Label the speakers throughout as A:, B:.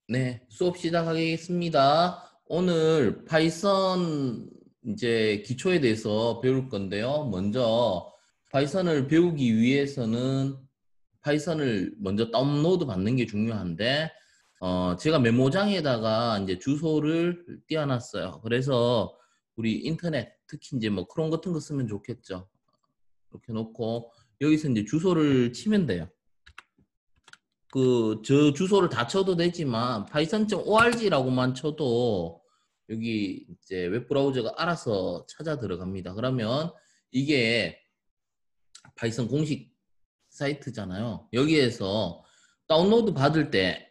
A: 네, 수업 시작하겠습니다. 오늘 파이썬 이제 기초에 대해서 배울 건데요. 먼저 파이썬을 배우기 위해서는 파이썬을 먼저 다운로드 받는 게 중요한데, 제가 메모장에다가 이제 주소를 띄워놨어요. 그래서 우리 인터넷, 특히 이제 뭐 크롬 같은 거 쓰면 좋겠죠. 이렇게 놓고 여기서 이제 주소를 치면 돼요. 저 주소를 다 쳐도 되지만 python.org라고만 쳐도 여기 이제 웹브라우저가 알아서 찾아 들어갑니다. 그러면 이게 파이썬 공식 사이트잖아요. 여기에서 다운로드 받을 때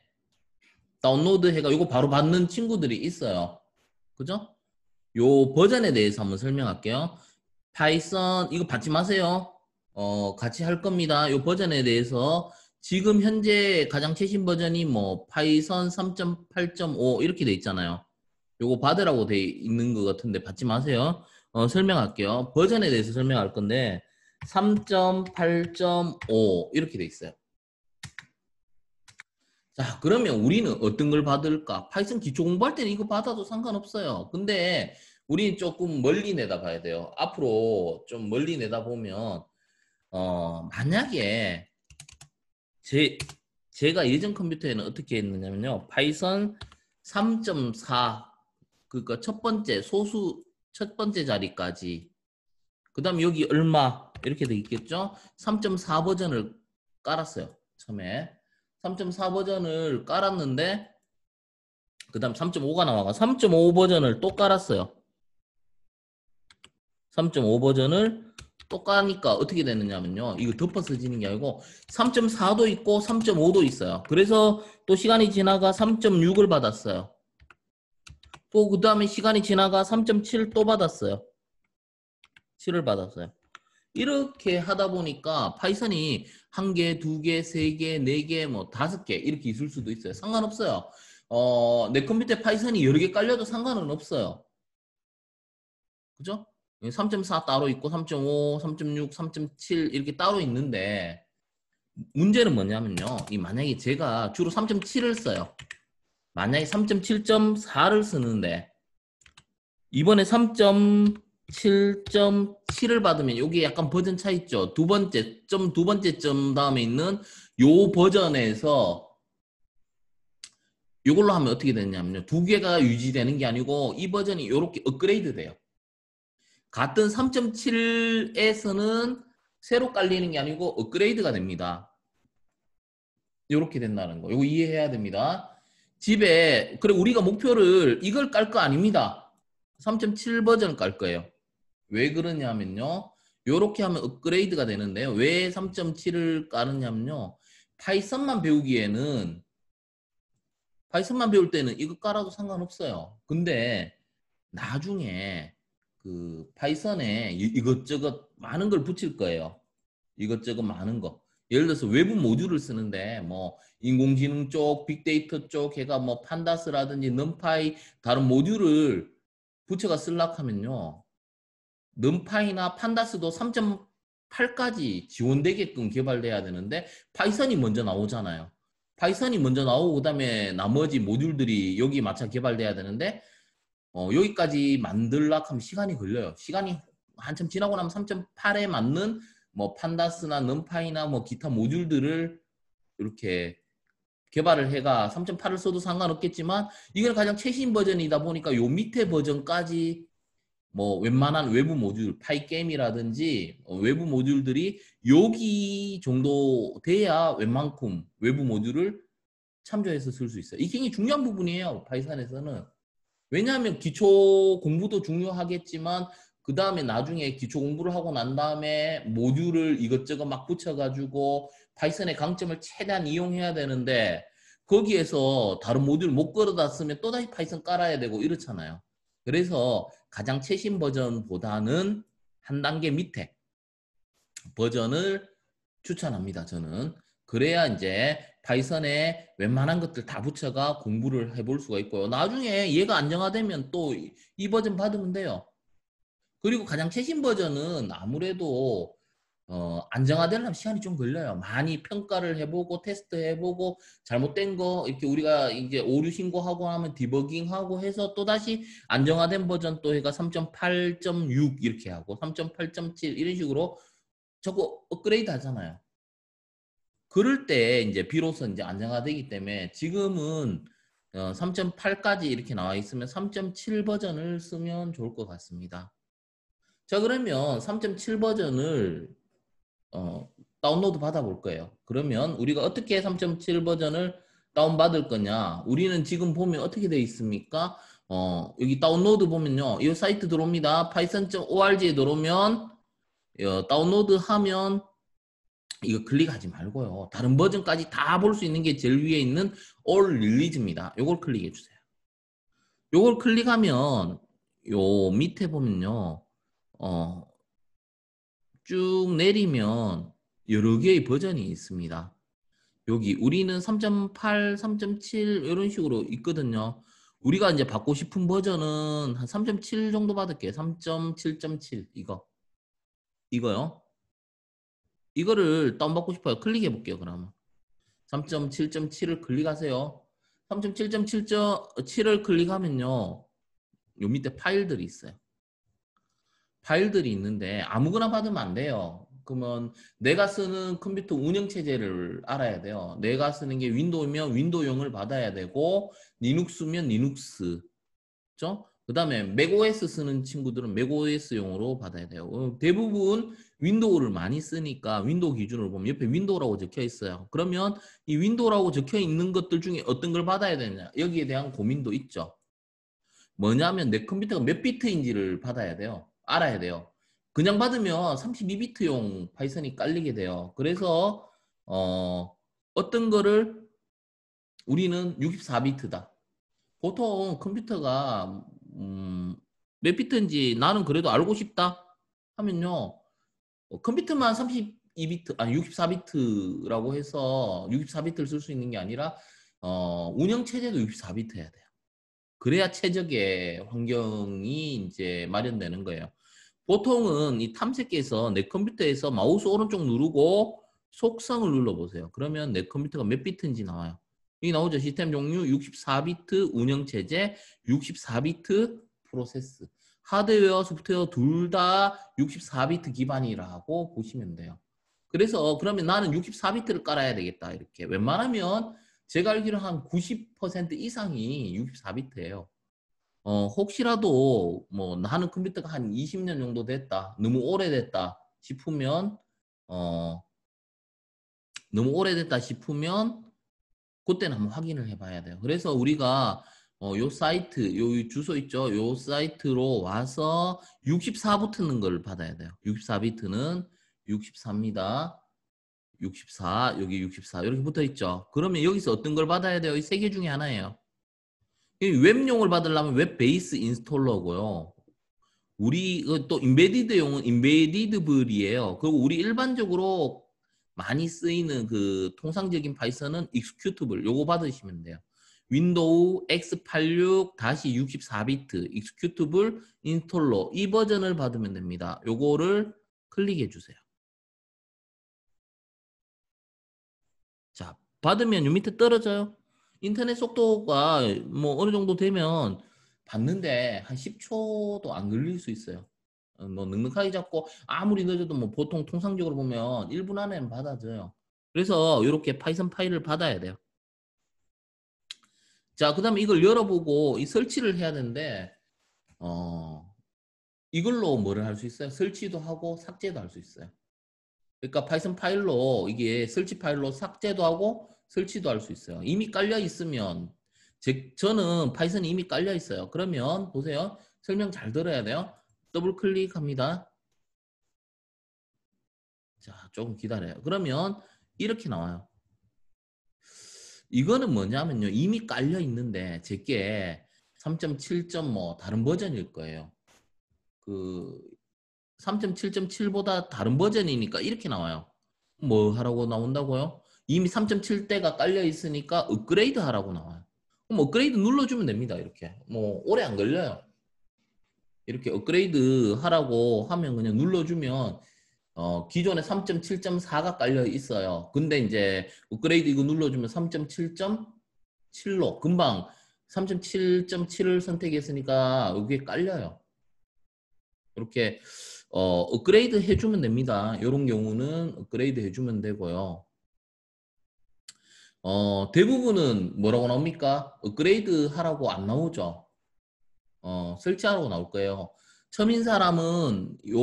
A: 다운로드 해가 이거 바로 받는 친구들이 있어요. 그죠? 요 버전에 대해서 한번 설명할게요. 파이썬 이거 받지 마세요. 같이 할 겁니다. 요 버전에 대해서 지금 현재 가장 최신 버전이 뭐 파이썬 3.8.5 이렇게 돼 있잖아요. 요거 받으라고 돼 있는 것 같은데 받지 마세요. 설명할게요. 버전에 대해서 설명할 건데 3.8.5 이렇게 돼 있어요. 자, 그러면 우리는 어떤 걸 받을까? 파이썬 기초 공부할 때는 이거 받아도 상관없어요. 근데 우리 조금 멀리 내다봐야 돼요. 앞으로 좀 멀리 내다보면 만약에 제가 예전 컴퓨터에는 어떻게 했느냐면요. 파이썬 3.4 그러니까 첫 번째 자리까지 그다음 여기 얼마 이렇게 돼 있겠죠? 3.4 버전을 깔았어요. 처음에 3.4 버전을 깔았는데 그다음 3.5가 나와가 3.5 버전을 또 깔았어요. 3.5 버전을 또 까니까 어떻게 되느냐면요. 이거 덮어서 지는 게 아니고 3.4도 있고 3.5도 있어요. 그래서 또 시간이 지나가 3.6을 받았어요. 또 그 다음에 시간이 지나가 3.7 또 받았어요. 7을 받았어요. 이렇게 하다 보니까 파이썬이 한 개, 두 개, 세 개, 네 개, 뭐 다섯 개 이렇게 있을 수도 있어요. 상관없어요. 내 컴퓨터에 파이썬이 여러 개 깔려도 상관은 없어요. 그죠? 3.4 따로 있고 3.5, 3.6, 3.7 이렇게 따로 있는데 문제는 뭐냐면요. 이 만약에 제가 주로 3.7을 써요. 만약에 3.7.4를 쓰는데 이번에 3.7.7을 받으면 여기 약간 버전 차 있죠. 두 번째 점 다음에 있는 요 버전에서 이걸로 하면 어떻게 되냐면요. 두 개가 유지되는 게 아니고 이 버전이 이렇게 업그레이드 돼요. 같은 3.7에서는 새로 깔리는 게 아니고 업그레이드가 됩니다. 이렇게 된다는 거. 이거 이해해야 됩니다. 그래, 우리가 목표를 이걸 깔 거 아닙니다. 3.7 버전을 깔 거예요. 왜 그러냐면요. 이렇게 하면 업그레이드가 되는데요. 왜 3.7을 깔느냐면요. 파이썬만 배우기에는, 파이썬만 배울 때는 이거 깔아도 상관없어요. 근데 나중에 파이썬에 이것저것 많은 걸 붙일 거예요. 이것저것 많은 거. 예를 들어서 외부 모듈을 쓰는데 뭐 인공지능 쪽, 빅데이터 쪽 해가 뭐 판다스라든지 넘파이 다른 모듈을 부처가 쓰려고 하면요. 넘파이나 판다스도 3.8까지 지원되게끔 개발돼야 되는데 파이썬이 먼저 나오잖아요. 파이썬이 먼저 나오고 그다음에 나머지 모듈들이 여기 맞춰 개발돼야 되는데 여기까지 만들려고 하면 시간이 걸려요. 시간이 한참 지나고 나면 3.8에 맞는 뭐 판다스나 넘파이나 뭐 기타 모듈들을 이렇게 개발을 해가 3.8을 써도 상관없겠지만 이건 가장 최신 버전이다 보니까 요 밑에 버전까지 뭐 웬만한 외부 모듈, 파이게임이라든지 외부 모듈들이 여기 정도 돼야 웬만큼 외부 모듈을 참조해서 쓸 수 있어요. 이게 굉장히 중요한 부분이에요. 파이썬에서는. 왜냐하면 기초 공부도 중요하겠지만 그 다음에 나중에 기초 공부를 하고 난 다음에 모듈을 이것저것 막 붙여가지고 파이썬의 강점을 최대한 이용해야 되는데 거기에서 다른 모듈 못 끌어다 쓰면 또다시 파이썬 깔아야 되고 이렇잖아요. 그래서 가장 최신 버전보다는 한 단계 밑에 버전을 추천합니다. 저는. 그래야 이제 파이썬에 웬만한 것들 다 붙여가 공부를 해볼 수가 있고요. 나중에 얘가 안정화되면 또 이 버전 받으면 돼요. 그리고 가장 최신 버전은 아무래도 안정화되려면 시간이 좀 걸려요. 많이 평가를 해보고 테스트 해보고 잘못된 거 이렇게 우리가 이제 오류 신고하고 하면 디버깅하고 해서 또 다시 안정화된 버전 또 해가 3.8.6 이렇게 하고 3.8.7 이런 식으로 자꾸 업그레이드 하잖아요. 그럴 때 이제 비로소 이제 안정화되기 때문에 지금은 3.8까지 이렇게 나와 있으면 3.7 버전을 쓰면 좋을 것 같습니다. 자, 그러면 3.7 버전을 다운로드 받아볼 거예요. 그러면 우리가 어떻게 3.7 버전을 다운받을 거냐? 우리는 지금 보면 어떻게 되어 있습니까? 여기 다운로드 보면요. 이 사이트 들어옵니다. python.org에 들어오면 다운로드 하면 이거 클릭하지 말고요. 다른 버전까지 다 볼 수 있는 게 제일 위에 있는 All Release입니다. 요걸 클릭해 주세요. 요걸 클릭하면 요 밑에 보면요. 쭉 내리면 여러 개의 버전이 있습니다. 여기 우리는 3.8, 3.7 이런 식으로 있거든요. 우리가 이제 받고 싶은 버전은 한 3.7 정도 받을게요. 3.7.7 이거요. 이거를 다운받고 싶어요. 클릭해 볼게요. 그러면 3.7.7을 클릭하세요. 3.7.7을 클릭하면요. 요 밑에 파일들이 있어요. 파일들이 있는데 아무거나 받으면 안 돼요. 그러면 내가 쓰는 컴퓨터 운영체제를 알아야 돼요. 내가 쓰는 게 윈도우면 윈도우용을 받아야 되고 리눅스면 리눅스. 그렇죠? 그 다음에 맥OS 쓰는 친구들은 맥OS용으로 받아야 돼요. 대부분 윈도우를 많이 쓰니까 윈도우 기준으로 보면 옆에 윈도우라고 적혀 있어요. 그러면 이 윈도우라고 적혀 있는 것들 중에 어떤 걸 받아야 되냐 여기에 대한 고민도 있죠. 뭐냐면 내 컴퓨터가 몇 비트인지를 받아야 돼요. 알아야 돼요. 그냥 받으면 32비트용 파이썬이 깔리게 돼요. 그래서 어떤 거를 우리는 64비트다. 보통 컴퓨터가 몇 비트인지 나는 그래도 알고 싶다 하면요. 컴퓨터만 32비트, 아니 64비트라고 해서 64비트를 쓸 수 있는 게 아니라 운영 체제도 64비트 해야 돼요. 그래야 최적의 환경이 이제 마련되는 거예요. 보통은 이 탐색기에서 내 컴퓨터에서 마우스 오른쪽 누르고 속성을 눌러보세요. 그러면 내 컴퓨터가 몇 비트인지 나와요. 여기 나오죠. 시스템 종류 64비트 운영체제, 64비트 프로세스. 하드웨어, 소프트웨어 둘 다 64비트 기반이라고 보시면 돼요. 그래서 그러면 나는 64비트를 깔아야 되겠다. 이렇게. 웬만하면 제가 알기로 한 90% 이상이 64비트예요. 혹시라도 뭐 나는 컴퓨터가 한 20년 정도 됐다. 너무 오래됐다 싶으면 너무 오래됐다 싶으면 그때는 한번 확인을 해봐야 돼요. 그래서 우리가 요 사이트, 요 주소 있죠? 요 사이트로 와서 64 붙는 걸 받아야 돼요. 64비트는 64입니다. 64, 여기 64 이렇게 붙어 있죠. 그러면 여기서 어떤 걸 받아야 돼요? 이 세 개 중에 하나예요. 웹용을 받으려면 웹 베이스 인스톨러고요. 우리 또 인베디드용은 인베디드블이에요. 그리고 우리 일반적으로 많이 쓰이는 그 통상적인 파이썬은 익스큐트블 요거 받으시면 돼요. 윈도우 x86-64비트 익스큐트블 인스톨러 이 버전을 받으면 됩니다. 요거를 클릭해 주세요. 자, 받으면 요 밑에 떨어져요. 인터넷 속도가 뭐 어느 정도 되면 받는데 한 10초도 안 걸릴 수 있어요. 뭐 넉넉하게 잡고 아무리 늦어도 뭐 보통 통상적으로 보면 1분 안에는 받아져요. 그래서 이렇게 파이썬 파일을 받아야 돼요. 자, 그다음에 이걸 열어보고 이 설치를 해야 되는데 이걸로 뭐를 할 수 있어요? 설치도 하고 삭제도 할 수 있어요. 그러니까 파이썬 파일로 이게 설치 파일로 삭제도 하고 설치도 할 수 있어요. 이미 깔려 있으면 저는 파이썬이 이미 깔려 있어요. 그러면 보세요. 설명 잘 들어야 돼요. 더블 클릭합니다. 자, 조금 기다려요. 그러면 이렇게 나와요. 이거는 뭐냐면요. 이미 깔려 있는데 제게 3.7. 뭐 다른 버전일 거예요. 그 3.7.7보다 다른 버전이니까 이렇게 나와요. 뭐 하라고 나온다고요? 이미 3.7대가 깔려 있으니까 업그레이드 하라고 나와요. 그럼 업그레이드 눌러주면 됩니다. 이렇게. 뭐 오래 안 걸려요. 이렇게 업그레이드 하라고 하면 그냥 눌러주면 기존에 3.7.4가 깔려 있어요. 근데 이제 업그레이드 이거 눌러주면 3.7.7로 금방 3.7.7을 선택했으니까 여기에 깔려요. 이렇게 업그레이드 해주면 됩니다. 이런 경우는 업그레이드 해주면 되고요. 대부분은 뭐라고 나옵니까? 업그레이드 하라고 안 나오죠. 설치하라고 나올 거예요. 처음인 사람은 요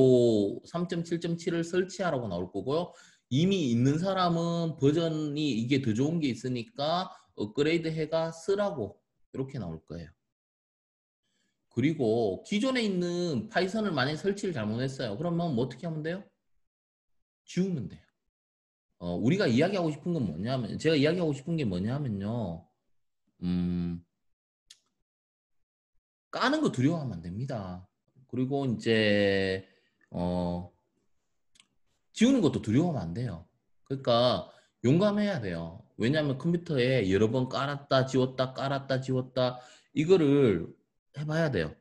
A: 3.7.7을 설치하라고 나올 거고요. 이미 있는 사람은 버전이 이게 더 좋은 게 있으니까 업그레이드 해가 쓰라고 이렇게 나올 거예요. 그리고 기존에 있는 파이썬을 만약에 설치를 잘못했어요. 그러면 뭐 어떻게 하면 돼요? 지우면 돼요. 우리가 이야기하고 싶은 건 뭐냐면, 제가 이야기하고 싶은 게 뭐냐면요. 음, 까는 거 두려워하면 안 됩니다. 그리고 이제, 지우는 것도 두려워하면 안 돼요. 그러니까 용감해야 돼요. 왜냐하면 컴퓨터에 여러 번 깔았다, 지웠다, 깔았다, 지웠다, 이거를 해봐야 돼요.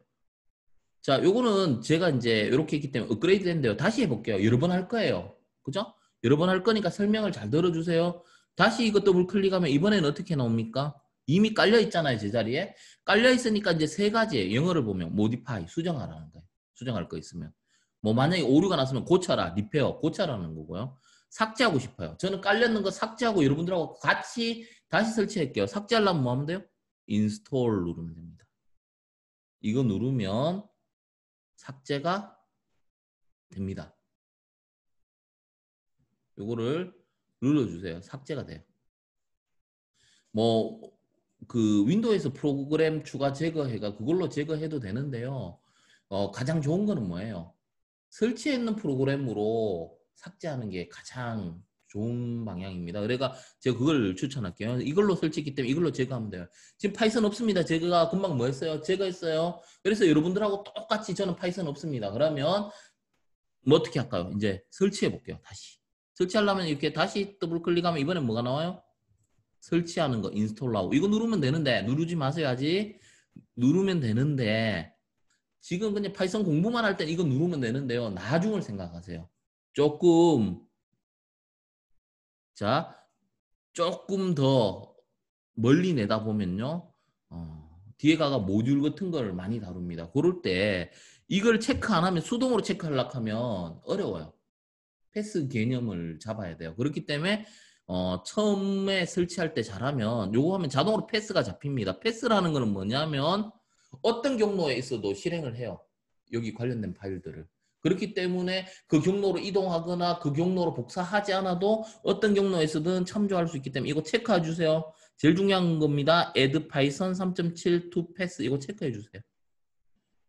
A: 자, 요거는 제가 이제 이렇게 했기 때문에 업그레이드 된대요. 다시 해볼게요. 여러 번 할 거예요. 그죠? 여러 번 할 거니까 설명을 잘 들어주세요. 다시 이거 더블 클릭하면 이번에는 어떻게 나옵니까? 이미 깔려 있잖아요, 제자리에. 깔려 있으니까 이제 세 가지예요. 영어를 보면 modify, 수정하라는 거예요. 수정할 거 있으면. 뭐 만약에 오류가 났으면 고쳐라, 리페어, 고쳐라는 거고요. 삭제하고 싶어요. 저는 깔렸는 거 삭제하고 여러분들하고 같이 다시 설치할게요. 삭제하려면 뭐 하면 돼요? 인스톨 누르면 됩니다. 이거 누르면 삭제가 됩니다. 요거를 눌러주세요. 삭제가 돼요. 뭐 그 윈도우에서 프로그램 추가 제거해가 그걸로 제거해도 되는데요. 가장 좋은 거는 뭐예요? 설치해 있는 프로그램으로 삭제하는 게 가장 좋은 방향입니다. 그러니까 제가 그걸 추천할게요. 이걸로 설치했기 때문에 이걸로 제거하면 돼요. 지금 파이썬 없습니다. 제가 금방 뭐 했어요? 제거했어요. 그래서 여러분들하고 똑같이 저는 파이썬 없습니다. 그러면 뭐 어떻게 할까요? 이제 설치해 볼게요. 다시. 설치하려면 이렇게 다시 더블 클릭하면 이번엔 뭐가 나와요? 설치하는 거 인스톨 나오고 이거 누르면 되는데 누르지 마세요 아직. 누르면 되는데 지금 그냥 파이썬 공부만 할 땐 이거 누르면 되는데요. 나중을 생각하세요. 조금 자 조금 더 멀리 내다보면요. 뒤에 가가 모듈 같은 걸 많이 다룹니다. 그럴 때 이걸 체크 안 하면 수동으로 체크하려고 하면 어려워요. 패스 개념을 잡아야 돼요. 그렇기 때문에 처음에 설치할 때 잘하면 요거 하면 자동으로 패스가 잡힙니다. 패스라는 거는 뭐냐면 어떤 경로에 있어도 실행을 해요. 여기 관련된 파일들을. 그렇기 때문에 그 경로로 이동하거나 그 경로로 복사하지 않아도 어떤 경로에서든 참조할 수 있기 때문에 이거 체크해 주세요. 제일 중요한 겁니다. add python 3.7 to pass 이거 체크해 주세요.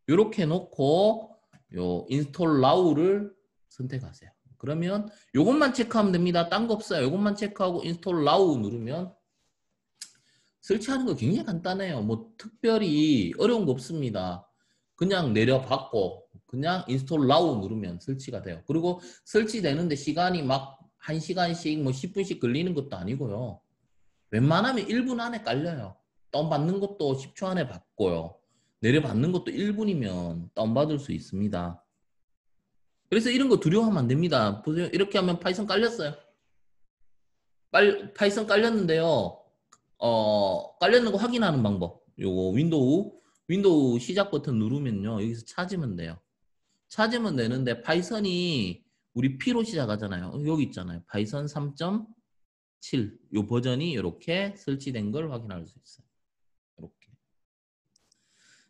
A: 이렇게 놓고 요 install now를 선택하세요. 그러면 요것만 체크하면 됩니다. 딴 거 없어요. 요것만 체크하고 install now 누르면 설치하는 거 굉장히 간단해요. 뭐 특별히 어려운 거 없습니다. 그냥 내려받고 그냥 install now 누르면 설치가 돼요. 그리고 설치되는데 시간이 막 1시간씩 뭐 10분씩 걸리는 것도 아니고요. 웬만하면 1분 안에 깔려요. 다운받는 것도 10초 안에 받고요. 내려받는 것도 1분이면 다운받을 수 있습니다. 그래서 이런 거 두려워하면 안 됩니다. 보세요. 이렇게 하면 파이썬 깔렸어요. 파이썬 깔렸는데요. 깔렸는 거 확인하는 방법. 요거 윈도우 시작 버튼 누르면요. 여기서 찾으면 돼요. 찾으면 되는데 파이썬이 우리 P로 시작하잖아요. 여기 있잖아요. 파이썬 3.7 요 버전이 이렇게 설치된 걸 확인할 수 있어요. 이렇게.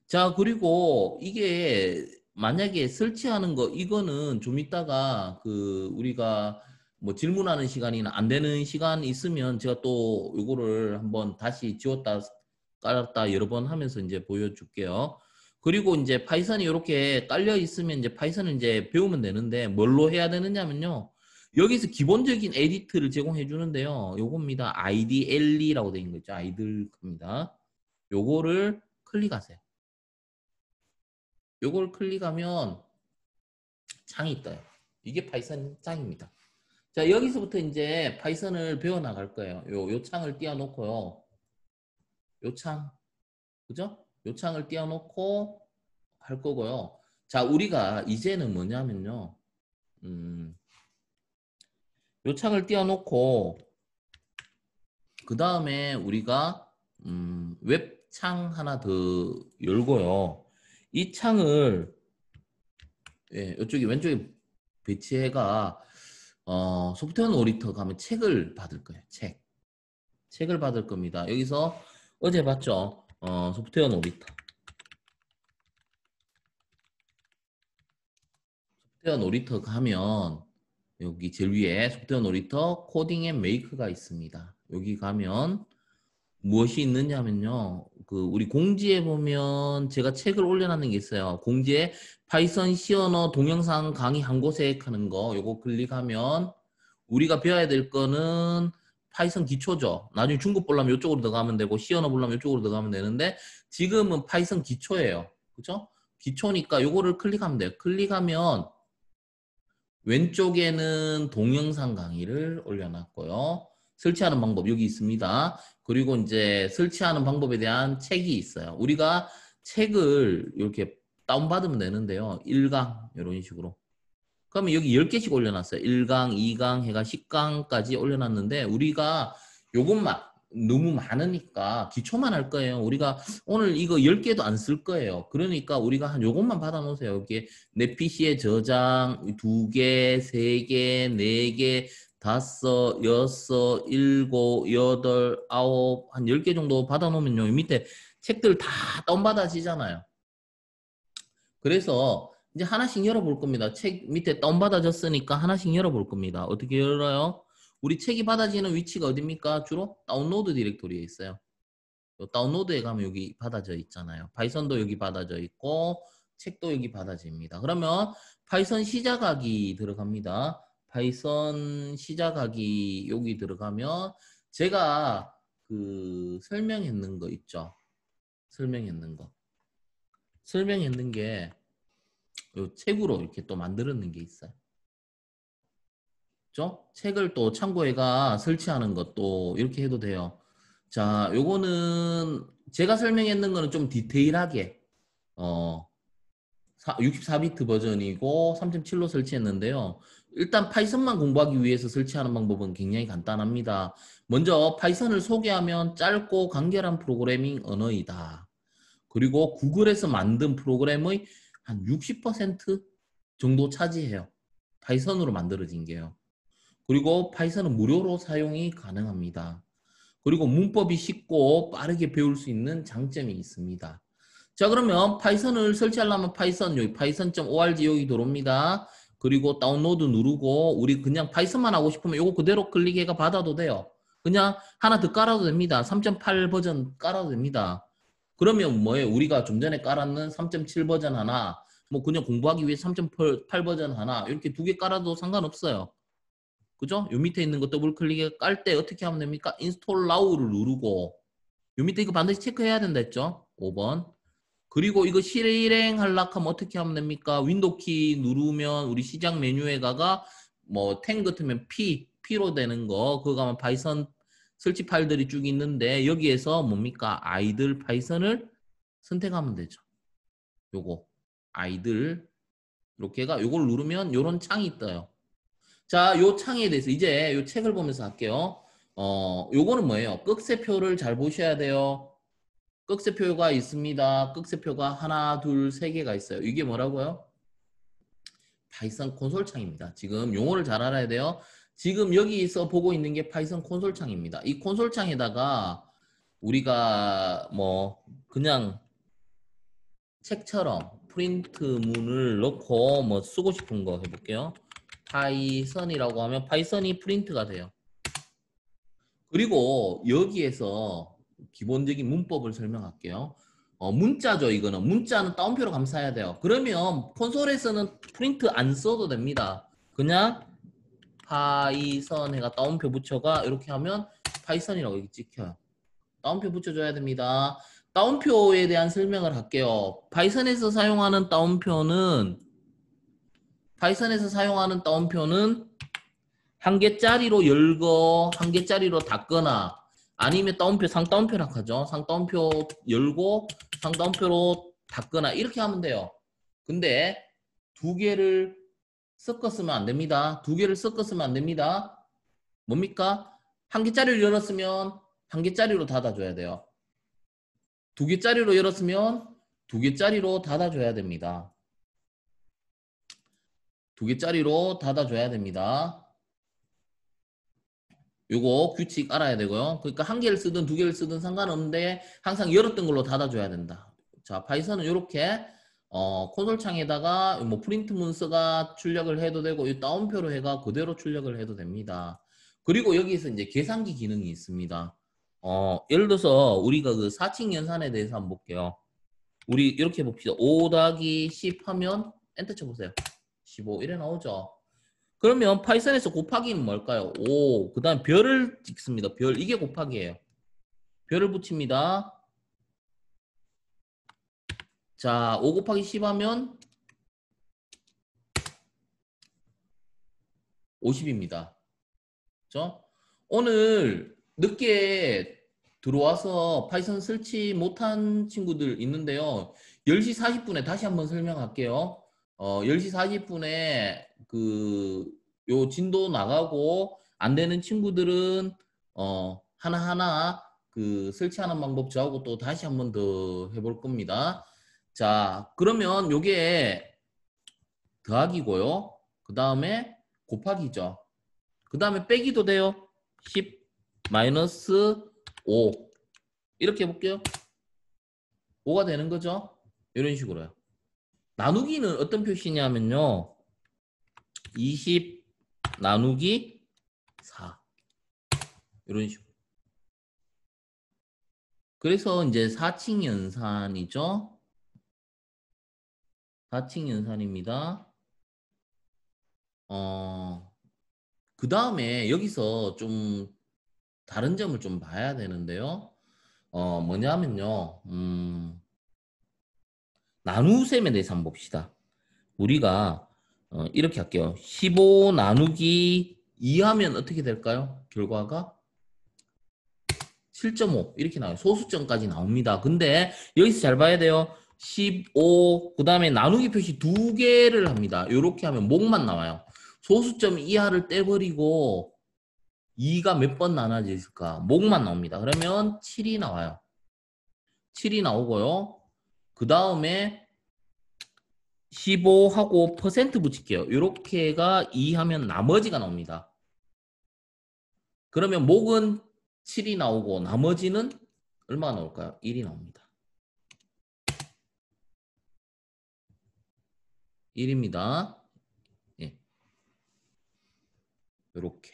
A: 자, 그리고 이게 만약에 설치하는 거 이거는 좀 이따가 그 우리가 뭐 질문하는 시간이나 안 되는 시간 있으면 제가 또 요거를 한번 다시 지웠다 깔았다 여러 번 하면서 이제 보여줄게요. 그리고 이제 파이썬이 이렇게 깔려 있으면 이제 파이썬을 이제 배우면 되는데 뭘로 해야 되느냐면요. 여기서 기본적인 에디트를 제공해 주는데요. 요겁니다. IDLE라고 되어 있는 거 있죠. 아이들입니다. 요거를 클릭하세요. 요걸 클릭하면 창이 떠요. 이게 파이썬 창입니다. 자, 여기서부터 이제 파이썬을 배워 나갈 거예요. 요 창을 띄워놓고요. 요 창, 그죠? 요 창을 띄워놓고 할 거고요. 자, 우리가 이제는 뭐냐면요. 음, 요 창을 띄워놓고 그 다음에 우리가 웹창 하나 더 열고요. 이 창을 이쪽에 왼쪽에 배치해가 소프트웨어 놀이터 가면 책을 받을 거예요. 책을 받을 겁니다. 여기서 어제 봤죠? 소프트웨어 놀이터. 소프트웨어 놀이터 가면 여기 제일 위에 소프트웨어 놀이터 코딩 앤 메이크가 있습니다. 여기 가면 무엇이 있느냐면요. 그 우리 공지에 보면 제가 책을 올려놨는 게 있어요. 공지에 파이썬 C 언어 동영상 강의 한 곳에 하는 거 요거 클릭하면 우리가 배워야 될 거는 파이썬 기초죠. 나중에 중급 보려면 이쪽으로 들어가면 되고 C 언어 보려면 이쪽으로 들어가면 되는데 지금은 파이썬 기초예요. 그죠? 기초니까 요거를 클릭하면 돼요. 클릭하면 왼쪽에는 동영상 강의를 올려놨고요. 설치하는 방법 여기 있습니다. 그리고 이제 설치하는 방법에 대한 책이 있어요. 우리가 책을 이렇게 다운받으면 되는데요. 1강 이런 식으로. 그러면 여기 10개씩 올려놨어요. 1강, 2강 해가 10강까지 올려놨는데 우리가 요것만 너무 많으니까 기초만 할 거예요. 우리가 오늘 이거 10개도 안 쓸 거예요. 그러니까 우리가 한 요것만 받아 놓으세요. 여기 내 PC에 저장 2개, 3개, 4개, 5, 6, 7, 8, 9, 한 10개 정도 받아 놓으면요. 밑에 책들 다 다운받아지잖아요. 그래서 이제 하나씩 열어볼 겁니다. 책 밑에 다운받아졌으니까 하나씩 열어볼 겁니다. 어떻게 열어요? 우리 책이 받아지는 위치가 어딥니까? 주로 다운로드 디렉토리에 있어요. 다운로드에 가면 여기 받아져 있잖아요. 파이썬도 여기 받아져 있고 책도 여기 받아집니다. 그러면 파이썬 시작하기 들어갑니다. 파이썬 시작하기 여기 들어가면 제가 그 설명했는 거 있죠? 설명했는 거. 설명했는 게 요 책으로 이렇게 또 만들었는 게 있어요. 그죠? 책을 또 참고해가 설치하는 것도 이렇게 해도 돼요. 자, 요거는 제가 설명했는 거는 좀 디테일하게 64비트 버전이고 3.7로 설치했는데요. 일단 파이썬만 공부하기 위해서 설치하는 방법은 굉장히 간단합니다. 먼저 파이썬을 소개하면 짧고 간결한 프로그래밍 언어이다. 그리고 구글에서 만든 프로그램의 한 60% 정도 차지해요. 파이썬으로 만들어진 게요. 그리고 파이썬은 무료로 사용이 가능합니다. 그리고 문법이 쉽고 빠르게 배울 수 있는 장점이 있습니다. 자, 그러면 파이썬을 설치하려면 파이썬 여기 python.org 여기 들어옵니다. 그리고 다운로드 누르고 우리 그냥 파이썬만 하고 싶으면 이거 그대로 클릭해가 받아도 돼요. 그냥 하나 더 깔아도 됩니다. 3.8 버전 깔아도 됩니다. 그러면 뭐예요? 우리가 좀 전에 깔았는 3.7 버전 하나, 뭐 그냥 공부하기 위해 3.8 버전 하나 이렇게 두 개 깔아도 상관없어요. 그죠? 요 밑에 있는 거 더블 클릭해 깔 때 어떻게 하면 됩니까? 인스톨 나우를 누르고 요 밑에 이거 반드시 체크해야 된다 했죠? 5번. 그리고 이거 실행하려고 하면 어떻게 하면 됩니까? 윈도우 키 누르면 우리 시작 메뉴에 가가 뭐 탱 같으면 P로 되는 거 그거 가면 파이썬 설치 파일들이 쭉 있는데 여기에서 뭡니까? 아이들 파이썬을 선택하면 되죠. 요거 아이들 이렇게가 요걸 누르면 요런 창이 떠요. 자, 요 창에 대해서 이제 요 책을 보면서 할게요. 요거는 뭐예요? 꺽쇠표를 잘 보셔야 돼요. 꺽쇠표가 있습니다. 꺽쇠표가 하나, 둘, 세 개가 있어요. 이게 뭐라고요? 파이썬 콘솔 창입니다. 지금 용어를 잘 알아야 돼요. 지금 여기서 보고 있는 게 파이썬 콘솔 창입니다. 이 콘솔 창에다가 우리가 뭐 그냥 책처럼 프린트 문을 넣고 뭐 쓰고 싶은 거 해볼게요. 파이썬이라고 하면 파이썬이 프린트가 돼요. 그리고 여기에서 기본적인 문법을 설명할게요. 문자죠, 이거는. 문자는 따옴표로 감싸야 돼요. 그러면 콘솔에서는 프린트 안 써도 됩니다. 그냥 파이썬 해가 따옴표 붙여가 이렇게 하면 파이썬이라고 여기 찍혀요. 따옴표 붙여줘야 됩니다. 따옴표에 대한 설명을 할게요. 파이썬에서 사용하는 따옴표는 한 개짜리로 열고 한 개짜리로 닫거나 아니면 따옴표 상따옴표라고 하죠. 상따옴표 열고 상따옴표로 닫거나 이렇게 하면 돼요. 근데 두 개를 섞었으면 안 됩니다. 두 개를 섞었으면 안 됩니다. 뭡니까? 한 개짜리를 열었으면 한 개짜리로 닫아줘야 돼요. 두 개짜리로 열었으면 두 개짜리로 닫아줘야 됩니다. 두 개짜리로 닫아줘야 됩니다. 요거 규칙 알아야 되고요. 그러니까 한 개를 쓰든 두 개를 쓰든 상관없는데 항상 열었던 걸로 닫아줘야 된다. 자, 파이썬은 이렇게 콘솔 창에다가 뭐 프린트 문서가 출력을 해도 되고 이 따옴표로 해가 그대로 출력을 해도 됩니다. 그리고 여기서 이제 계산기 기능이 있습니다. 예를 들어서 우리가 그 사칙 연산에 대해서 한번 볼게요. 우리 이렇게 봅시다. 5 더하기 10 하면 엔터 쳐보세요. 15 이래 나오죠. 그러면 파이썬에서 곱하기는 뭘까요? 5. 그 다음 별을 찍습니다. 별. 이게 곱하기예요. 별을 붙입니다. 자, 5 곱하기 10 하면 50입니다. 그렇죠? 오늘 늦게 들어와서 파이썬 설치 못한 친구들 있는데요. 10시 40분에 다시 한번 설명할게요. 10시 40분에 요 진도 나가고 안 되는 친구들은 하나하나 설치하는 방법 저하고 또 다시 한번 더 해볼 겁니다. 자, 그러면 요게 더하기고요. 그 다음에 곱하기죠. 그 다음에 빼기도 돼요. 10 마이너스 5 이렇게 해볼게요. 5가 되는 거죠. 이런 식으로요. 나누기는 어떤 표시냐면요. 20 나누기 4 이런 식으로. 그래서 이제 4층 연산이죠. 4층 연산입니다. 그 다음에 여기서 좀 다른 점을 좀 봐야 되는데요. 뭐냐면요. 나누셈에 대해서 한번 봅시다. 우리가 이렇게 할게요. 15 나누기 2 하면 어떻게 될까요? 결과가 7.5 이렇게 나와요. 소수점까지 나옵니다. 근데 여기서 잘 봐야 돼요. 15 그 다음에 나누기 표시 두 개를 합니다. 이렇게 하면 목만 나와요. 소수점 이하를 떼버리고 2가 몇 번 나눠져 있을까? 목만 나옵니다. 그러면 7이 나와요. 7이 나오고요. 그 다음에 15하고 퍼센트 붙일게요. 이렇게가 2 하면 나머지가 나옵니다. 그러면 목은 7이 나오고 나머지는 얼마 나올까요? 1이 나옵니다. 1입니다. 예. 이렇게.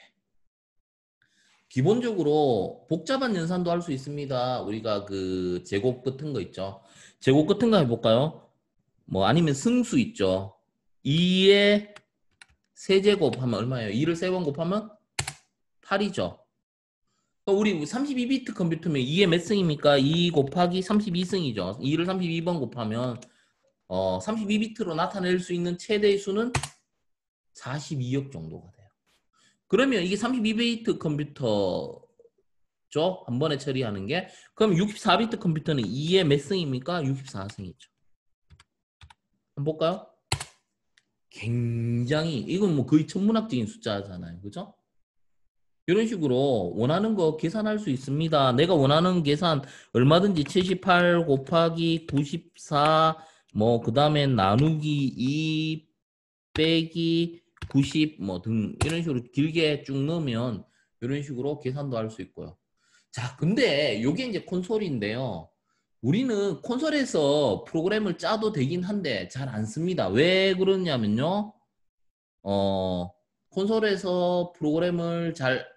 A: 기본적으로 복잡한 연산도 할 수 있습니다. 우리가 제곱 같은 거 있죠. 제곱 같은 거 해볼까요? 뭐 아니면 승수 있죠. 2의 세제곱 하면 얼마예요? 2를 3번 곱하면 8이죠. 우리 32비트 컴퓨터면 2의 몇 승입니까? 2 곱하기 32승이죠. 2를 32번 곱하면 32비트로 나타낼 수 있는 최대의 수는 42억 정도가 돼요. 그러면 이게 32비트 컴퓨터죠? 한 번에 처리하는 게. 그럼 64비트 컴퓨터는 2의 몇 승입니까? 64승이죠. 한번 볼까요? 굉장히 이건 뭐 거의 천문학적인 숫자잖아요. 그죠? 이런 식으로 원하는 거 계산할 수 있습니다. 내가 원하는 계산 얼마든지 78 곱하기 94 뭐 그 다음에 나누기 2 빼기 90 뭐 등 이런 식으로 길게 쭉 넣으면 이런 식으로 계산도 할 수 있고요. 자, 근데 이게 이제 콘솔인데요. 우리는 콘솔에서 프로그램을 짜도 되긴 한데 잘 안 씁니다. 왜 그러냐면요. 콘솔에서 프로그램을 잘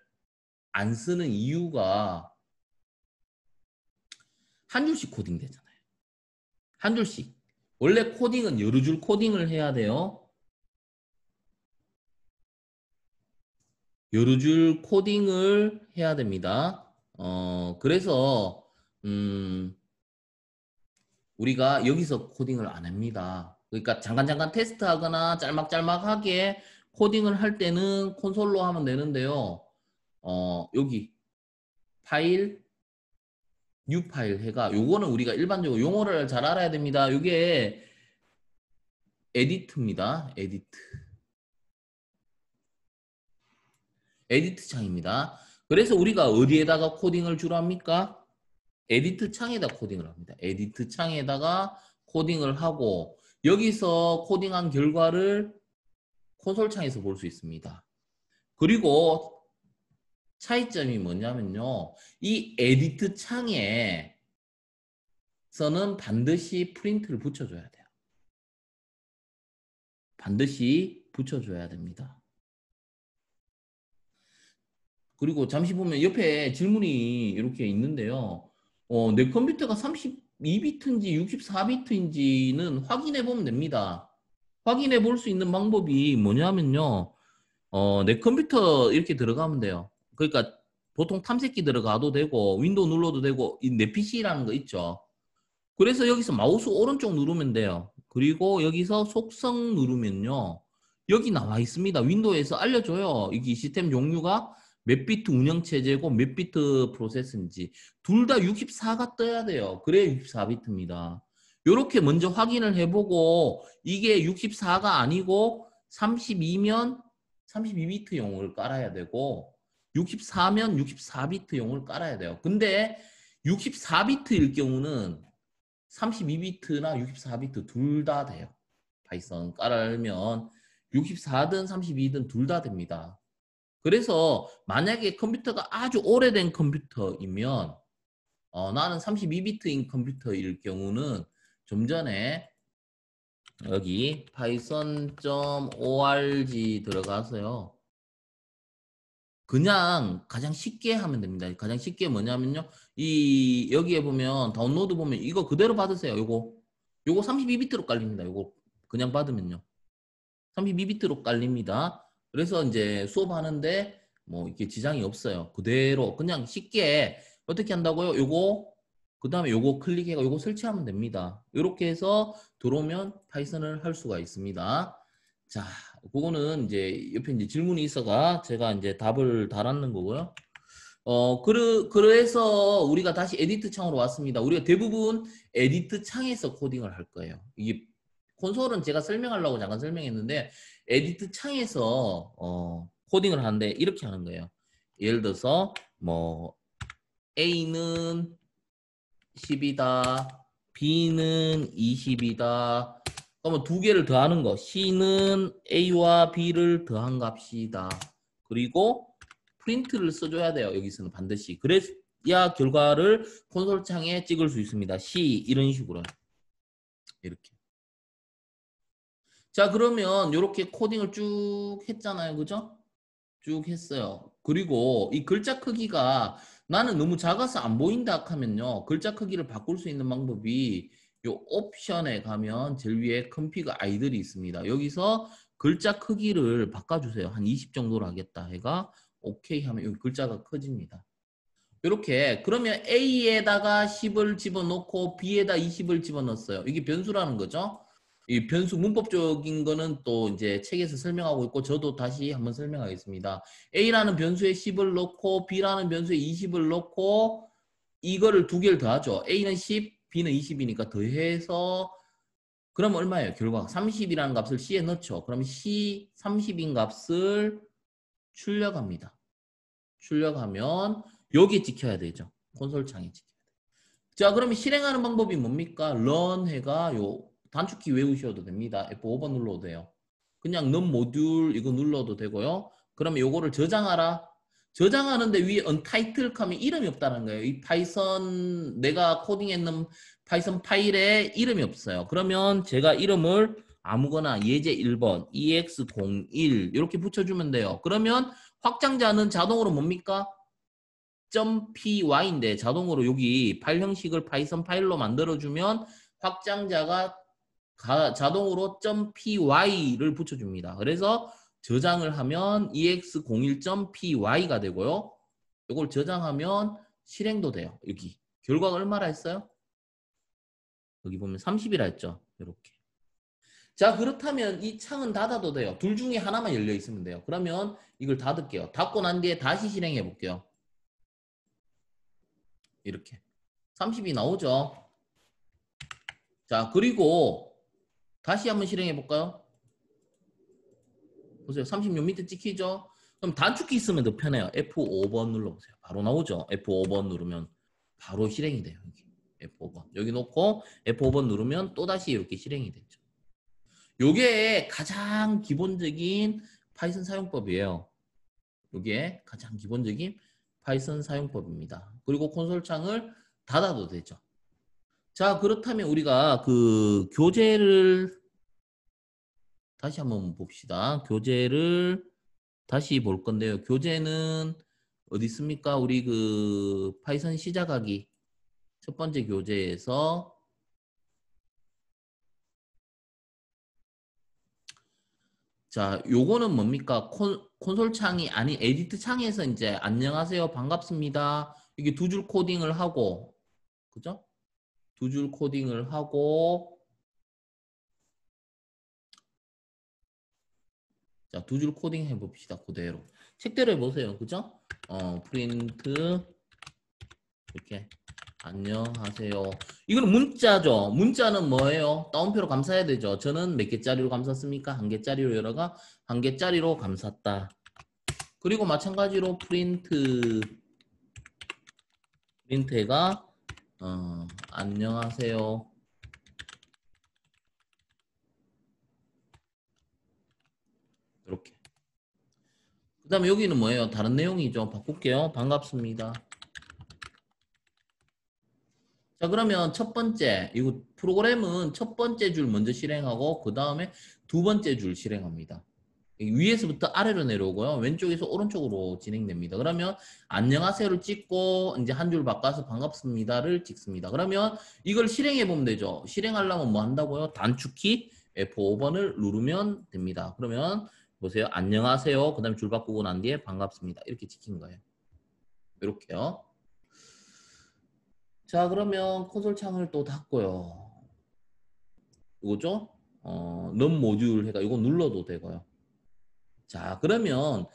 A: 안 쓰는 이유가 한 줄씩 코딩 되잖아요. 한 줄씩. 원래 코딩은 여러 줄 코딩을 해야 돼요. 여러 줄 코딩을 해야 됩니다. 그래서 우리가 여기서 코딩을 안 합니다. 그러니까 잠깐 테스트하거나 짤막짤막하게 코딩을 할 때는 콘솔로 하면 되는데요. 여기 파일, 뉴 파일 해가 요거는 우리가 일반적으로 용어를 잘 알아야 됩니다. 요게 에디트입니다. 에디트. 에디트 창입니다. 그래서 우리가 어디에다가 코딩을 주로 합니까? 에디트 창에다 코딩을 합니다. 에디트 창에다가 코딩을 하고 여기서 코딩한 결과를 콘솔 창에서 볼 수 있습니다. 그리고 차이점이 뭐냐면요. 이 에디트 창에서는 반드시 프린트를 붙여줘야 돼요. 반드시 붙여줘야 됩니다. 그리고 잠시 보면 옆에 질문이 이렇게 있는데요. 내 컴퓨터가 32비트인지 64비트인지는 확인해 보면 됩니다. 확인해 볼 수 있는 방법이 뭐냐면요. 내 컴퓨터 이렇게 들어가면 돼요. 그러니까 보통 탐색기 들어가도 되고 윈도우 눌러도 되고 이 내 PC라는 거 있죠. 그래서 여기서 마우스 오른쪽 누르면 돼요. 그리고 여기서 속성 누르면요. 여기 나와 있습니다. 윈도우에서 알려줘요. 이게 시스템 종류가 몇 비트 운영체제고 몇 비트 프로세스인지 둘 다 64가 떠야 돼요. 그래야 64비트입니다. 이렇게 먼저 확인을 해보고 이게 64가 아니고 32면 32비트용을 깔아야 되고 64면 64비트용을 깔아야 돼요. 근데 64비트일 경우는 32비트나 64비트 둘 다 돼요. 파이썬 깔면 64든 32든 둘 다 됩니다. 그래서 만약에 컴퓨터가 아주 오래된 컴퓨터이면 나는 32비트인 컴퓨터일 경우는 좀 전에 여기 python.org 들어가서요. 그냥 가장 쉽게 하면 됩니다. 가장 쉽게 뭐냐면요. 여기에 보면 다운로드 보면 이거 그대로 받으세요. 요거 32비트로 깔립니다. 요거 그냥 받으면요. 32비트로 깔립니다. 그래서 이제 수업하는데 뭐 이렇게 지장이 없어요. 그대로 그냥 쉽게 어떻게 한다고요? 요거 그다음에 요거 클릭해서 요거 설치하면 됩니다. 이렇게 해서 들어오면 파이썬을 할 수가 있습니다. 자, 그거는 이제 옆에 이제 질문이 있어가 제가 이제 답을 달았는 거고요. 그래서 우리가 다시 에디트 창으로 왔습니다. 우리가 대부분 에디트 창에서 코딩을 할 거예요. 이게 콘솔은 제가 설명하려고 잠깐 설명했는데 에디트 창에서 코딩을 하는데 이렇게 하는 거예요. 예를 들어서 뭐 A는 10이다. B는 20이다. 그러면 두 개를 더하는 거. C는 A와 B를 더한 값이다. 그리고 프린트를 써줘야 돼요. 여기서는 반드시. 그래야 결과를 콘솔 창에 찍을 수 있습니다. C 이런 식으로. 이렇게. 자, 그러면 이렇게 코딩을 쭉 했잖아요. 그죠? 쭉 했어요. 그리고 이 글자 크기가 나는 너무 작아서 안 보인다 하면요. 글자 크기를 바꿀 수 있는 방법이 요 옵션에 가면 제일 위에 컴피그 아이들이 있습니다. 여기서 글자 크기를 바꿔주세요. 한 20 정도로 하겠다 해가 오케이 하면 여기 글자가 커집니다. 이렇게 그러면 A에다가 10을 집어넣고 B에다 20을 집어넣었어요. 이게 변수라는 거죠. 이 변수 문법적인 거는 또 이제 책에서 설명하고 있고 저도 다시 한번 설명하겠습니다. A라는 변수에 10을 넣고 B라는 변수에 20을 넣고 이거를 두 개를 더하죠. A는 10, B는 20이니까 더해서 그럼 얼마예요? 결과가 30이라는 값을 C에 넣죠. 그럼 C 30인 값을 출력합니다. 출력하면 여기에 찍혀야 되죠. 콘솔 창에 찍혀야 돼요. 자, 그러면 실행하는 방법이 뭡니까? run 해가 요 단축키 외우셔도 됩니다. F5번 눌러도 돼요. 그냥 run 모듈 이거 눌러도 되고요. 그러면 요거를 저장하라. 저장하는데 위에 untitled 하면 이름이 없다는 거예요. 이 파이썬 내가 코딩했는 파이썬 파일에 이름이 없어요. 그러면 제가 이름을 아무거나 예제 1번 ex01 이렇게 붙여주면 돼요. 그러면 확장자는 자동으로 뭡니까? .py인데 자동으로 여기 파일 형식을 파이썬 파일로 만들어주면 확장자가 자동으로 .py를 붙여줍니다. 그래서 저장을 하면 ex01.py가 되고요. 이걸 저장하면 실행도 돼요. 여기 결과가 얼마나 했어요? 여기 보면 30이라 했죠. 이렇게. 자, 그렇다면 이 창은 닫아도 돼요. 둘 중에 하나만 열려 있으면 돼요. 그러면 이걸 닫을게요. 닫고 난 뒤에 다시 실행해 볼게요. 이렇게 30이 나오죠. 자, 그리고 다시 한번 실행해 볼까요? 보세요. 36 밑에 찍히죠. 그럼 단축키 있으면 더 편해요. F5번 눌러보세요. 바로 나오죠. F5번 누르면 바로 실행이 돼요. 여기 F5번. 여기 놓고 F5번 누르면 또다시 이렇게 실행이 되죠. 요게 가장 기본적인 파이썬 사용법이에요. 요게 가장 기본적인 파이썬 사용법입니다. 그리고 콘솔 창을 닫아도 되죠. 자, 그렇다면 우리가 그 교재를 다시 한번 봅시다. 교재를 다시 볼 건데요. 교재는 어디 있습니까? 우리 그 파이썬 시작하기 첫 번째 교재에서 자, 요거는 뭡니까? 콘솔 창이 아니 에디트 창에서 이제 안녕하세요, 반갑습니다. 이게 두 줄 코딩을 하고 그죠? 두 줄 코딩을 하고 자, 두 줄 코딩 해봅시다. 그대로. 책대로 해보세요. 그죠? 프린트 이렇게 안녕하세요. 이거는 문자죠. 문자는 뭐예요? 따옴표로 감싸야 되죠. 저는 몇 개짜리로 감쌌습니까? 한 개짜리로 열어가 한 개짜리로 감쌌다. 그리고 마찬가지로 프린트가 안녕하세요. 이렇게. 그 다음에 여기는 뭐예요? 다른 내용이죠. 바꿀게요. 반갑습니다. 자, 그러면 첫 번째, 이거 프로그램은 첫 번째 줄 먼저 실행하고 그 다음에 두 번째 줄 실행합니다. 위에서부터 아래로 내려오고요. 왼쪽에서 오른쪽으로 진행됩니다. 그러면 안녕하세요를 찍고 이제 한 줄 바꿔서 반갑습니다를 찍습니다. 그러면 이걸 실행해 보면 되죠. 실행하려면 뭐 한다고요? 단축키 F5번을 누르면 됩니다. 그러면 보세요. 안녕하세요. 그 다음에 줄 바꾸고 난 뒤에 반갑습니다. 이렇게 찍힌 거예요. 이렇게요. 자, 그러면 콘솔 창을 또 닫고요. 이거죠? 넘 모듈 해가 이거 눌러도 되고요. 자, 그러면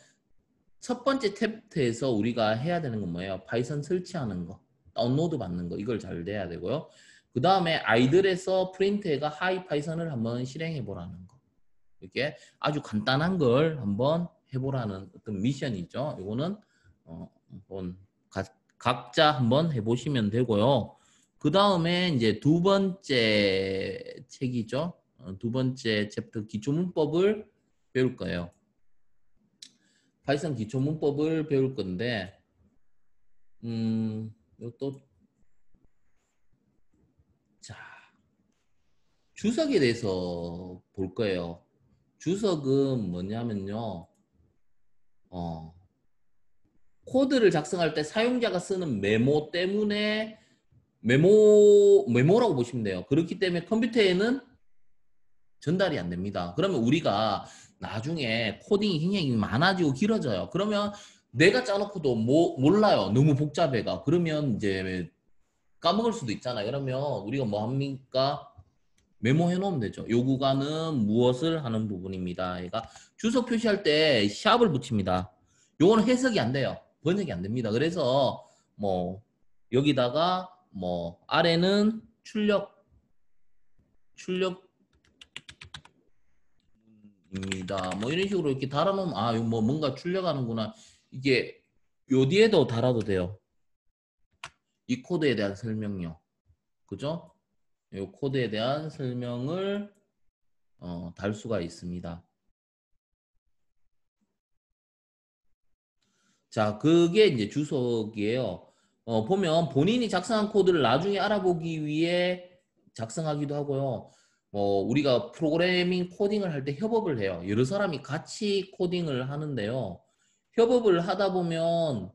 A: 첫 번째 탭에서 우리가 해야 되는 건 뭐예요? 파이썬 설치하는 거, 다운로드 받는 거, 이걸 잘 돼야 되고요. 그 다음에 아이들에서 프린트해가 하이 파이썬을 한번 실행해 보라는 거. 이렇게 아주 간단한 걸 한번 해보라는 어떤 미션이죠. 이거는 한번 각자 한번 해보시면 되고요. 그 다음에 이제 두 번째 책이죠. 두 번째 챕터 기초문법을 배울 거예요. 파이썬 기초문법을 배울 건데, 또, 자, 주석에 대해서 볼 거예요. 주석은 뭐냐면요, 코드를 작성할 때 사용자가 쓰는 메모 때문에 메모라고 보시면 돼요. 그렇기 때문에 컴퓨터에는 전달이 안 됩니다. 그러면 우리가 나중에 코딩이 굉장히 많아지고 길어져요. 그러면 내가 짜놓고도 몰라요. 너무 복잡해가. 그러면 이제 까먹을 수도 있잖아요. 그러면 우리가 뭐 합니까? 메모해 놓으면 되죠. 요 구간은 무엇을 하는 부분입니다. 얘가 주석 표시할 때 샵을 붙입니다. 요거는 해석이 안 돼요. 번역이 안 됩니다. 그래서 뭐 여기다가 뭐 아래는 출력입니다. 뭐 이런 식으로 이렇게 달아놓으면 아, 이거 뭐 뭔가 출력하는구나. 이게 요 뒤에도 달아도 돼요. 이 코드에 대한 설명요. 그죠? 이 코드에 대한 설명을 달 수가 있습니다. 자, 그게 이제 주석이에요. 보면 본인이 작성한 코드를 나중에 알아보기 위해 작성하기도 하고요. 우리가 프로그래밍 코딩을 할 때 협업을 해요. 여러 사람이 같이 코딩을 하는데요. 협업을 하다 보면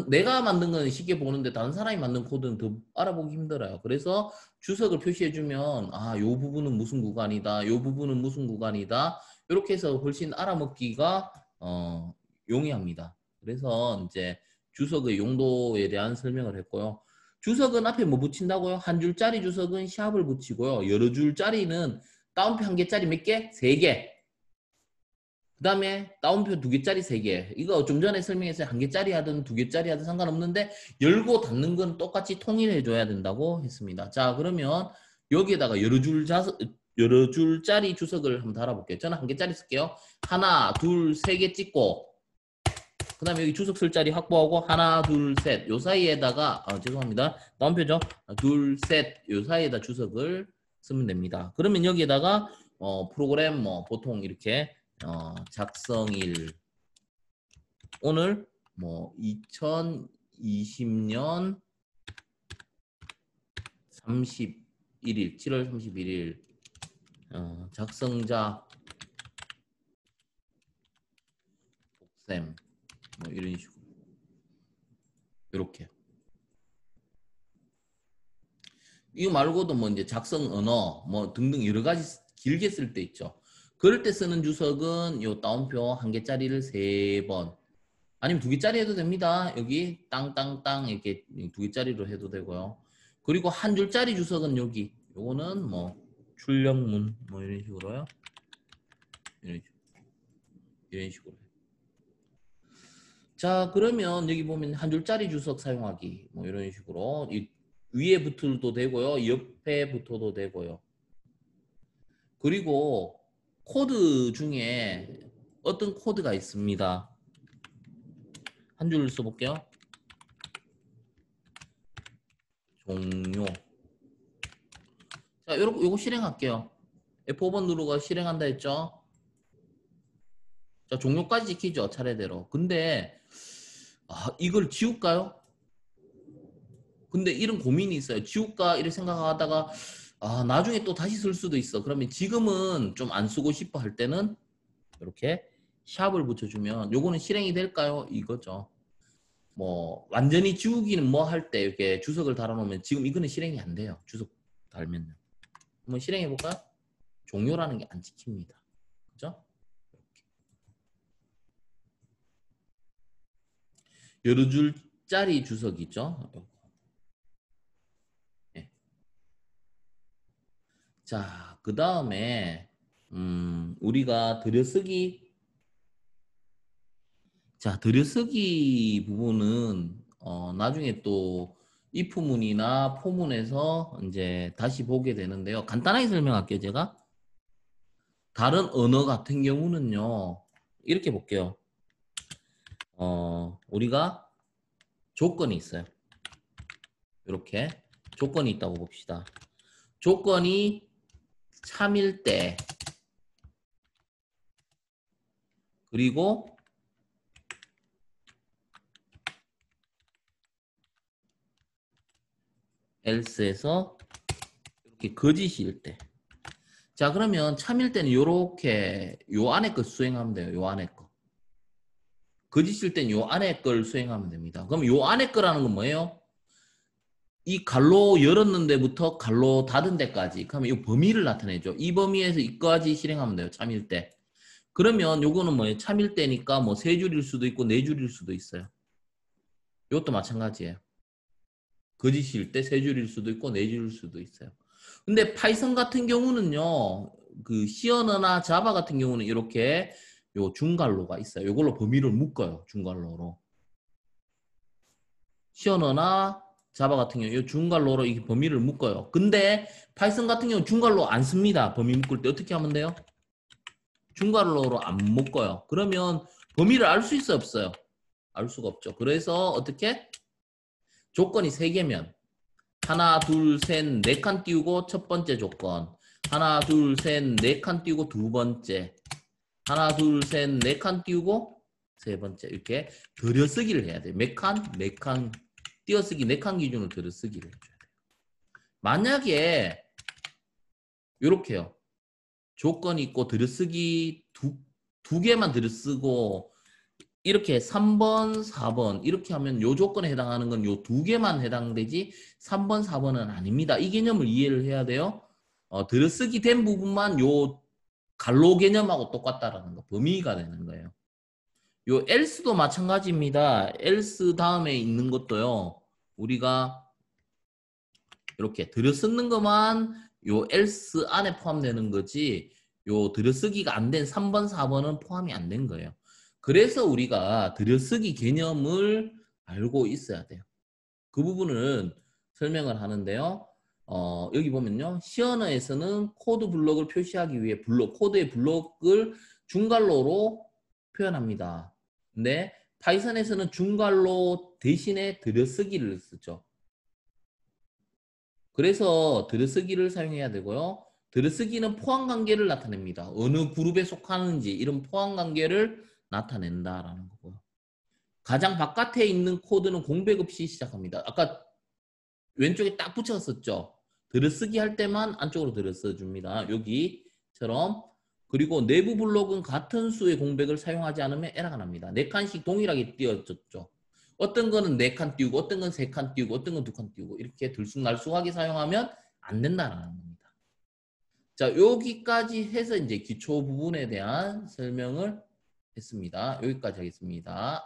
A: 내가 만든 건 쉽게 보는데 다른 사람이 만든 코드는 더 알아보기 힘들어요. 그래서 주석을 표시해주면 아, 요 부분은 무슨 구간이다. 요 부분은 무슨 구간이다. 이렇게 해서 훨씬 알아먹기가 용이합니다. 그래서 이제 주석의 용도에 대한 설명을 했고요. 주석은 앞에 뭐 붙인다고요? 한 줄짜리 주석은 샵을 붙이고요. 여러 줄짜리는 따옴표 한 개짜리 몇 개? 세 개. 그 다음에 따옴표 두 개짜리 세 개. 이거 좀 전에 설명했어요. 한 개짜리 하든 두 개짜리 하든 상관없는데 열고 닫는 건 똑같이 통일해줘야 된다고 했습니다. 자, 그러면 여기에다가 여러 줄짜리 주석을 한번 달아볼게요. 저는 한 개짜리 쓸게요. 하나, 둘, 세 개 찍고 그 다음에 여기 주석 쓸 자리 확보하고 하나, 둘, 셋. 요 사이에다가, 죄송합니다. 다운표죠. 둘, 셋. 요 사이에다 주석을 쓰면 됩니다. 그러면 여기에다가, 프로그램 뭐, 보통 이렇게, 작성일. 오늘, 뭐, 2020년 31일, 7월 31일, 작성자, 복쌤. 뭐 이런 식으로 이렇게 이거 말고도 뭐 이제 작성 언어 뭐 등등 여러 가지 길게 쓸 때 있죠. 그럴 때 쓰는 주석은 요 따옴표 한 개짜리를 3번 아니면 2개짜리 해도 됩니다. 여기 땅땅땅 이렇게 2개짜리로 해도 되고요. 그리고 한 줄짜리 주석은 여기 요거는 뭐 출력문 뭐 이런 식으로요. 이런 식으로. 자, 그러면 여기 보면 한 줄짜리 주석 사용하기 뭐 이런 식으로 위에 붙어도 되고요. 옆에 붙어도 되고요. 그리고 코드 중에 어떤 코드가 있습니다. 한 줄 써볼게요. 종료. 자, 요거 실행할게요. F5번 누르고 실행한다 했죠. 자, 종료까지 지키죠. 차례대로. 근데 이걸 지울까요? 근데 이런 고민이 있어요. 지울까 이렇게 생각하다가 나중에 또 다시 쓸 수도 있어. 그러면 지금은 좀 안 쓰고 싶어 할 때는 이렇게 샵을 붙여주면 요거는 실행이 될까요? 이거죠. 뭐 완전히 지우기는 뭐 할 때 이렇게 주석을 달아놓으면 지금 이거는 실행이 안 돼요. 주석 달면 한번 실행해 볼까요? 종료라는 게 안 지킵니다. 그죠? 여러 줄짜리 주석이죠. 네. 자, 그 다음에 우리가 들여쓰기 자, 들여쓰기 부분은 나중에 또 if문이나 포문에서 이제 다시 보게 되는데요. 간단하게 설명할게요, 제가. 다른 언어 같은 경우는요. 이렇게 볼게요. 우리가 조건이 있어요. 이렇게 조건이 있다고 봅시다. 조건이 참일 때 그리고 else에서 이렇게 거짓일 때. 자, 그러면 참일 때는 요렇게 요 안에 거 수행하면 돼요. 요 안에 거. 거짓일 때는 요 안에 걸 수행하면 됩니다. 그럼 요 안에 거라는 건 뭐예요? 이 갈로 열었는 데부터 갈로 닫은 데까지. 그러면 이 범위를 나타내죠. 이 범위에서 이까지 실행하면 돼요. 참일 때. 그러면 요거는 뭐예요? 참일 때니까 뭐 3줄일 수도 있고 4줄일 수도 있어요. 이것도 마찬가지예요. 거짓일 때 3줄일 수도 있고 4줄일 수도 있어요. 근데 파이썬 같은 경우는요. 그 C언어나 자바 같은 경우는 이렇게 요 중괄로가 있어요. 이걸로 범위를 묶어요. 중괄로로. C언어나 자바 같은 경우 이 중괄로로 이 범위를 묶어요. 근데 파이썬 같은 경우 중괄로 안 씁니다. 범위 묶을 때 어떻게 하면 돼요? 중괄로로 안 묶어요. 그러면 범위를 알 수 있어요, 없어요? 알 수가 없죠. 그래서 어떻게? 조건이 3개면 하나, 둘, 셋, 4칸 띄우고 첫 번째 조건. 하나, 둘, 셋, 4칸 띄우고 두 번째. 하나, 둘, 셋, 4칸 띄우고 세 번째. 이렇게 들여쓰기를 해야 돼요. 몇 칸? 4칸. 띄어쓰기 4칸 기준으로 들여쓰기를 해줘야 돼요. 만약에 이렇게요. 조건이 있고 들여쓰기 두 개만 들여쓰고 이렇게 3번, 4번 이렇게 하면 요 조건에 해당하는 건 요 2개만 해당되지 3번, 4번은 아닙니다. 이 개념을 이해를 해야 돼요. 들여쓰기 된 부분만 요 갈로 개념하고 똑같다라는 거, 범위가 되는 거예요. 요 else도 마찬가지입니다. else 다음에 있는 것도요. 우리가 이렇게 들여쓰는 것만 요 else 안에 포함되는 거지 요 들여쓰기가 안 된 3번, 4번은 포함이 안 된 거예요. 그래서 우리가 들여쓰기 개념을 알고 있어야 돼요. 그 부분은 설명을 하는데요. 여기 보면요. C언어에서는 코드 블록을 표시하기 위해 코드의 블록을 중괄로로 표현합니다. 근데 파이썬에서는 중괄호 대신에 들여쓰기를 쓰죠. 그래서 들여쓰기를 사용해야 되고요. 들여쓰기는 포함관계를 나타냅니다. 어느 그룹에 속하는지 이런 포함관계를 나타낸다라는 거고요. 가장 바깥에 있는 코드는 공백 없이 시작합니다. 아까 왼쪽에 딱 붙였었죠. 들여쓰기 할 때만 안쪽으로 들여써 줍니다. 여기처럼. 그리고 내부 블록은 같은 수의 공백을 사용하지 않으면 에러가 납니다. 4칸씩 동일하게 띄워졌죠. 어떤 거는 4칸 띄우고 어떤 건 3칸 띄우고 어떤 건 2칸 띄우고 이렇게 들쑥날쑥하게 사용하면 안 된다는 겁니다. 자, 여기까지 해서 이제 기초 부분에 대한 설명을 했습니다. 여기까지 하겠습니다.